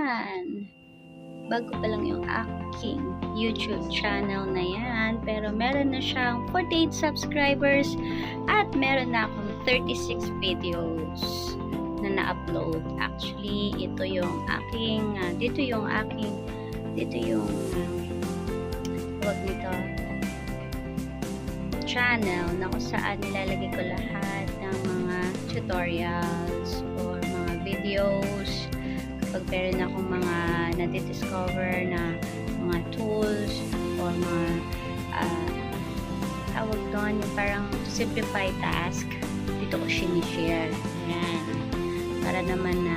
Ayan. Bago pa lang yung aking YouTube channel na yan. Pero meron na siyang 48 subscribers at meron na akong 36 videos na na-upload. Actually, ito yung aking tawag nito, channel na kung saan nilalagay ko lahat ng mga tutorials or mga videos. Kapag meron akong mga nadidiscover na mga tools or mga tawag doon, yung parang simplify task, dito ko sinishare. Ayan. Para naman na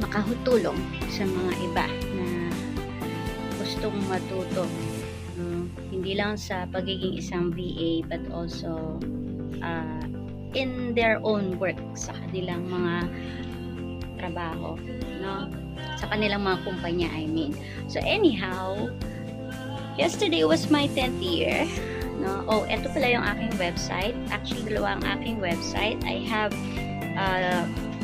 makahutulong sa mga iba na gustong matuto. Hindi lang sa pagiging isang VA but also in their own work, sa kanilang mga trabaho, no? Sa kanilang mga kumpanya, I mean. So anyhow, yesterday was my 10th year, no? Oh, eto pala yung aking website. Actually, dalawa ang aking website. I have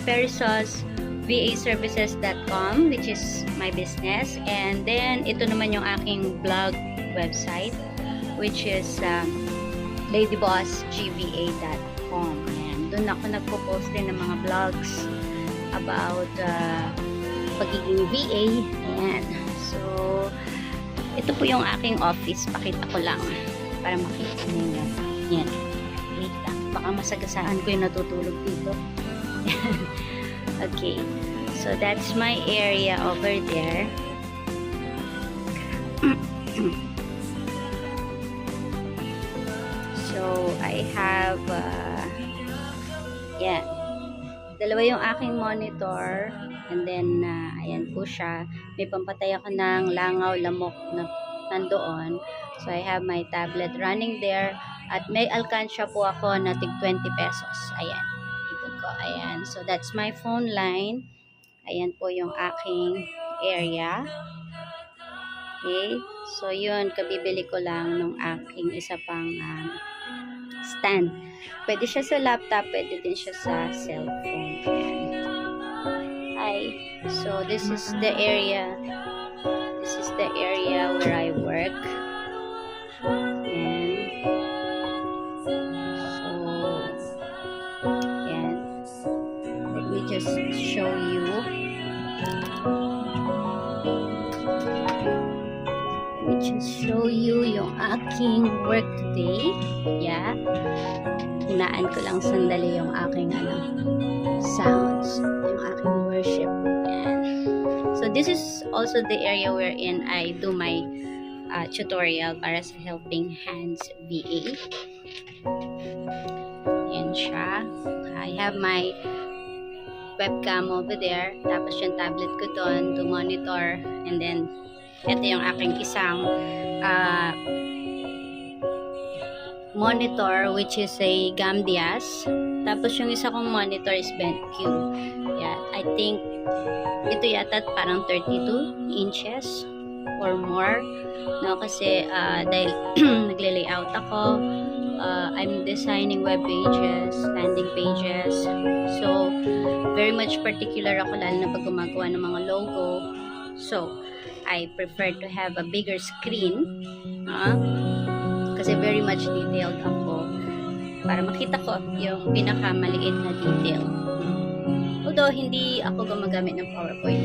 perisos.vaservices.com, which is my business, and then ito naman yung aking blog website, which is ladybossgva.com. And doon ako nagpo-post din ng mga vlogs about pagiging VA. Ayan. So, ito po yung aking office. Pakita ko lang para makita ninyo. Ayan. Wait lang. Baka masagasaan ko yung natutulog dito. Okay. So, that's my area over there. So, I have yan. Dalawa yung aking monitor, and then ayan po siya. May pampatay ako ng langaw, lamok na nandoon. So I have my tablet running there, at may alkansya po ako na tig 20 pesos. Ayan, ikot ko. Ayan, so that's my phone line. Ayan po yung aking area. Okay, so yun, kabibili ko lang nung aking isa pang stand. Pwede siya sa laptop, pwede din siya sa cellphone. Hi. So this is the area. This is the area where I work. And so yan. Let me just show you. Show you yung aking work today. Yeah. Hinaan ko lang sandali yung aking sounds, yung aking worship. Yan. So this is also the area wherein I do my tutorial para sa Helping Hands VA. Yan siya. I have my webcam over there. Tapos yung tablet ko doon to monitor, and then ito yung aking isang monitor, which is a Gamdias. Tapos yung isa kong monitor is BenQ. Yeah, I think ito yata parang 32 inches or more. No, kasi dahil nagle-layout ako, I'm designing web pages, landing pages. So, very much particular ako lalo na pag gumagawa ng mga logo. So, I prefer to have a bigger screen kasi very much detailed ako para makita ko yung pinakamaliit na detail. Although hindi ako gumagamit ng PowerPoint,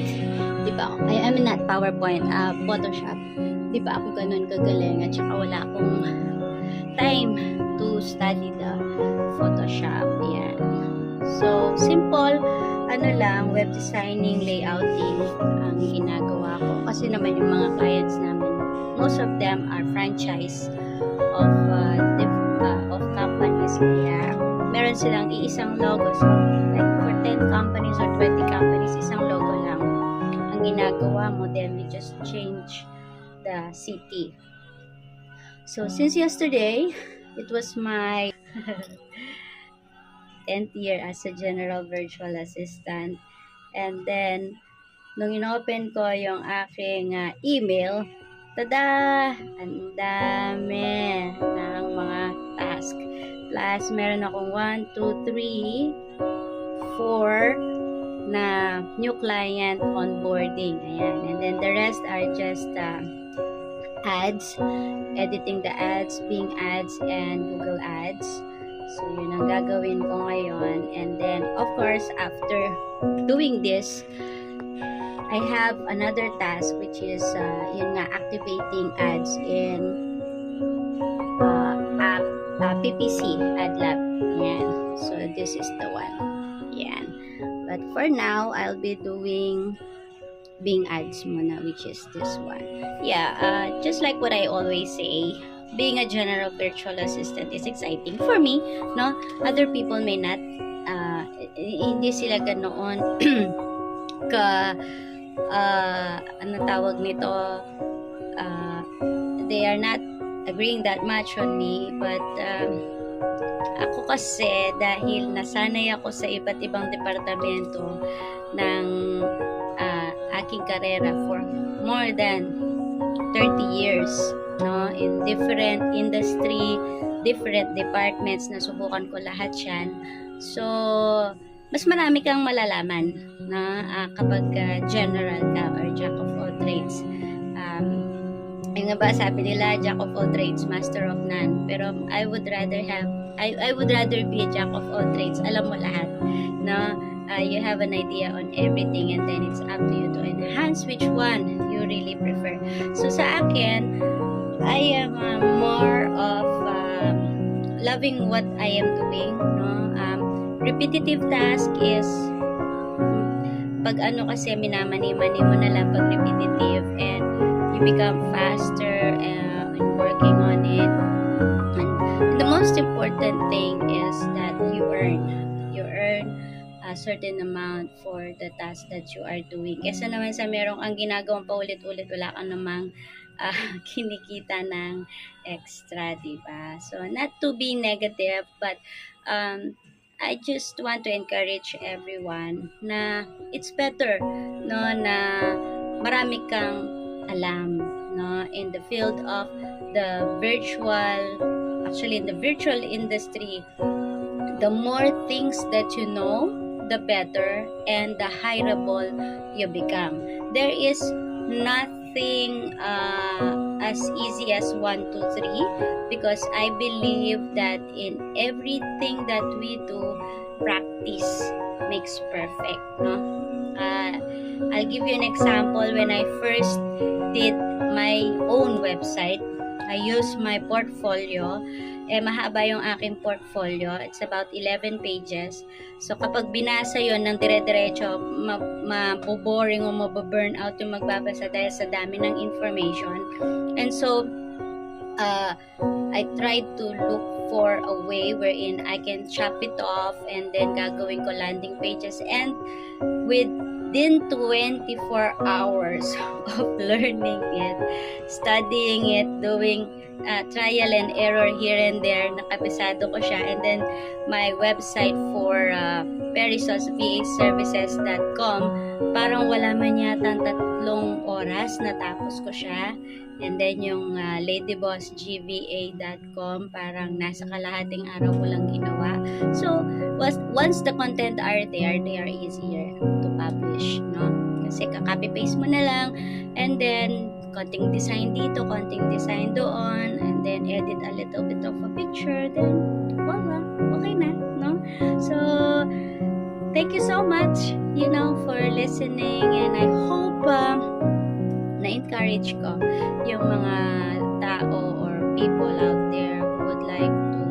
di ba? I mean not PowerPoint, Photoshop. Di ba ako ganun kagaling, at saka wala akong time to study the Photoshop. Yan. So simple lang, web designing, layouting ang ginagawa ko. Kasi naman yung mga clients namin, most of them are franchise of companies. Kaya meron silang iisang logo. So, like for 10 companies or 20 companies, isang logo lang ang ginagawa mo. Then we just change the city. So, since yesterday, it was my 10th year as a general virtual assistant. And then, nung in-open ko yung aking email, tada! Ang dami ng mga task. Plus, meron akong 1, 2, 3, 4, na new client onboarding. Ayan. And then the rest are just ads, editing the ads, Bing ads, and Google ads. So, yun ang gagawin ko ngayon. And then, of course, after doing this, I have another task which is, yun nga, activating ads in PPC AdLab. Yan. So, this is the one. Yan. But for now, I'll be doing Bing ads muna, which is this one. Yeah, just like what I always say, being a general virtual assistant is exciting for me, no? Other people may not, hindi sila ganoon ka, ano tawag nito, they are not agreeing that much on me, but ako kasi dahil nasanay ako sa iba't ibang departamento ng aking karera for more than 30 years, no, in different industry, different departments, nasubukan ko lahat yan. So mas marami kang malalaman na kapag general ka or jack of all trades. Yung nga ba sabi nila, jack of all trades, master of none. Pero I would rather be a jack of all trades. Alam mo lahat, no? You have an idea on everything, and then it's up to you to enhance which one you really prefer. So sa akin, I am more of loving what I am doing, no? Repetitive task is pag ano kasi minamani-mani mo na lang pag repetitive, and you become faster in working on it. And the most important thing is that you earn a certain amount for the task that you are doing. Kesa naman sa merong ang ginagawang paulit-ulit, wala kang namang kinikita ng extra, diba? So, not to be negative, but I just want to encourage everyone na it's better, no, na marami kang alam, no, in the field of the virtual industry. The more things that you know, the better, and the hireable you become. There is nothing as easy as 1, 2, 3, because I believe that in everything that we do, practice makes perfect, no? I'll give you an example. When I first did my own website, I used my portfolio. Mahaba yung aking portfolio. It's about 11 pages. So, kapag binasa yon ng dire-diretso, maboboring o mababurn out yung magbabasa dahil sa dami ng information. And so, I tried to look for a way wherein I can chop it off, and then gagawin ko landing pages. And within 24 hours of learning it, studying it, doing trial and error here and there, nakabisado ko siya. And then my website for perisosvaservices.com, parang wala man yata 3 oras natapos ko siya. And then yung ladybossgva.com, parang nasa kalahating araw ko lang ginawa. So once the content are there, they are easier to publish, no? Kasi ka-copy-paste mo na lang, and then konting design dito, konting design doon, and then edit a little bit of a picture, then voila, okay na, no? So thank you so much, for listening, and I hope na-encourage ko yung mga tao or people out there who would like to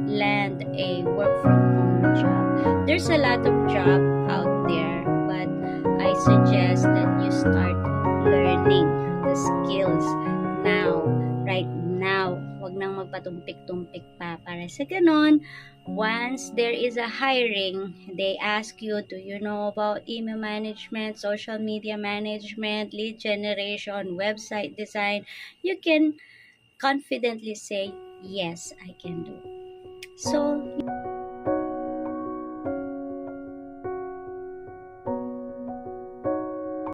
land a work from home job. There's a lot of job out there, but I suggest that you start learning the skills now, right now. Huwag nang magpatumpik-tumpik pa, para sa ganon, once there is a hiring, they ask you, do you know about email management, social media management, lead generation, website design? You can confidently say, yes, I can do. So,